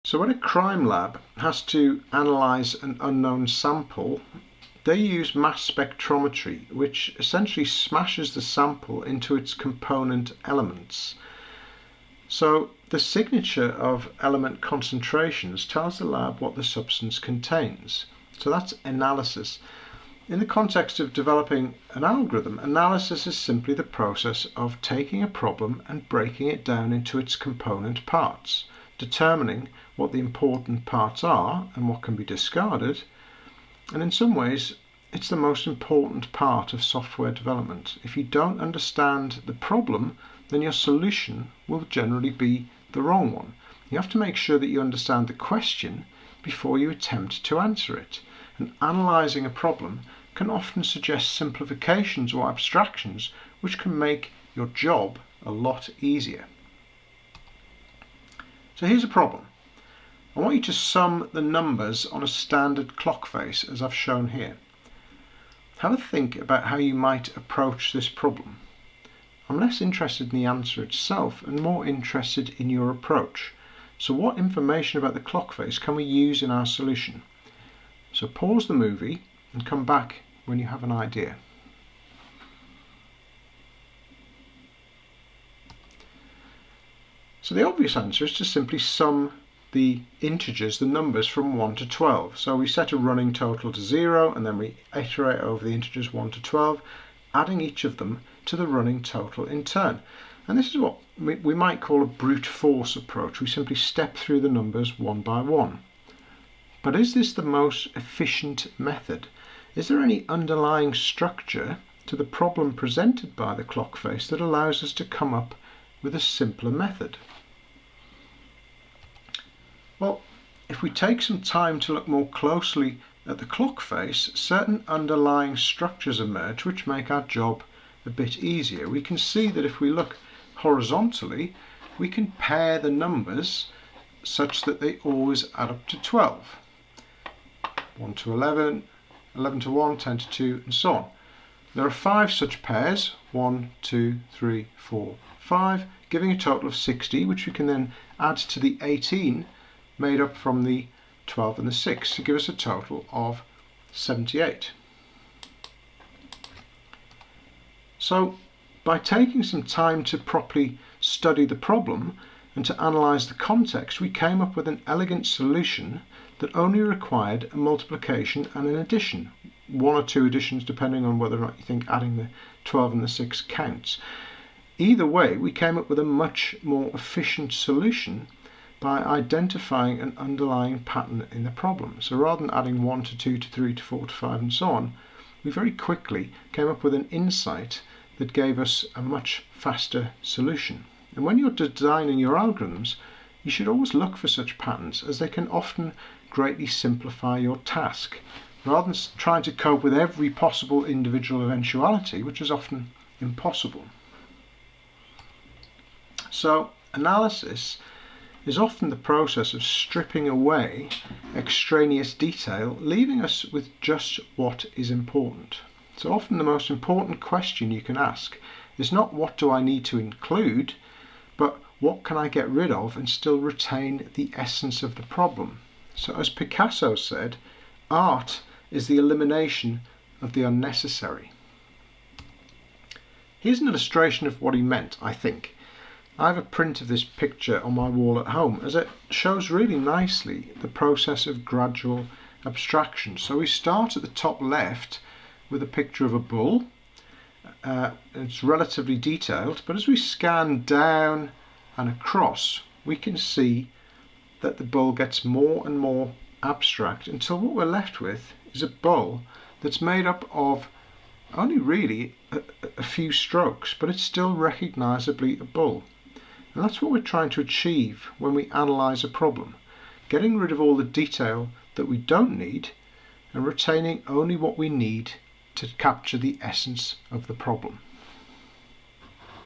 So when a crime lab has to analyse an unknown sample, they use mass spectrometry, which essentially smashes the sample into its component elements. So the signature of element concentrations tells the lab what the substance contains. So that's analysis. In the context of developing an algorithm, analysis is simply the process of taking a problem and breaking it down into its component parts, determining what the important parts are and what can be discarded, and in some ways it's the most important part of software development. If you don't understand the problem, then your solution will generally be the wrong one. You have to make sure that you understand the question before you attempt to answer it. And analysing a problem can often suggest simplifications or abstractions which can make your job a lot easier. So here's a problem. I want you to sum the numbers on a standard clock face as I've shown here. Have a think about how you might approach this problem. I'm less interested in the answer itself and more interested in your approach. So what information about the clock face can we use in our solution? So pause the movie and come back when you have an idea. So the obvious answer is to simply sum the integers, the numbers from 1 to 12. So we set a running total to 0 and then we iterate over the integers 1 to 12, adding each of them to the running total in turn. And this is what we might call a brute force approach. We simply step through the numbers one by one. But is this the most efficient method? Is there any underlying structure to the problem presented by the clock face that allows us to come up with a simpler method? Well, if we take some time to look more closely at the clock face, certain underlying structures emerge which make our job a bit easier. We can see that if we look horizontally, we can pair the numbers such that they always add up to 12. 1 to 11, 11 to 1, 10 to 2, and so on. There are 5 such pairs, 1, 2, 3, 4, 5, giving a total of 60, which we can then add to the 18 made up from the 12 and the 6 to give us a total of 78. So by taking some time to properly study the problem and to analyse the context, we came up with an elegant solution that only required a multiplication and an addition, 1 or 2 additions depending on whether or not you think adding the 12 and the 6 counts. Either way, we came up with a much more efficient solution by identifying an underlying pattern in the problem. So rather than adding 1 to 2 to 3 to 4 to 5 and so on, we very quickly came up with an insight that gave us a much faster solution. And when you're designing your algorithms, you should always look for such patterns, as they can often greatly simplify your task, rather than trying to cope with every possible individual eventuality, which is often impossible. So analysis is often the process of stripping away extraneous detail, leaving us with just what is important. So often the most important question you can ask is not what do I need to include, but what can I get rid of and still retain the essence of the problem. So as Picasso said, art is the elimination of the unnecessary. Here's an illustration of what he meant, I think. I have a print of this picture on my wall at home, as it shows really nicely the process of gradual abstraction. So we start at the top left with a picture of a bull. It's relatively detailed, but as we scan down and across, we can see that the bull gets more and more abstract until what we're left with is a bull that's made up of only really a few strokes, but it's still recognisably a bull. And that's what we're trying to achieve when we analyse a problem, getting rid of all the detail that we don't need and retaining only what we need to capture the essence of the problem.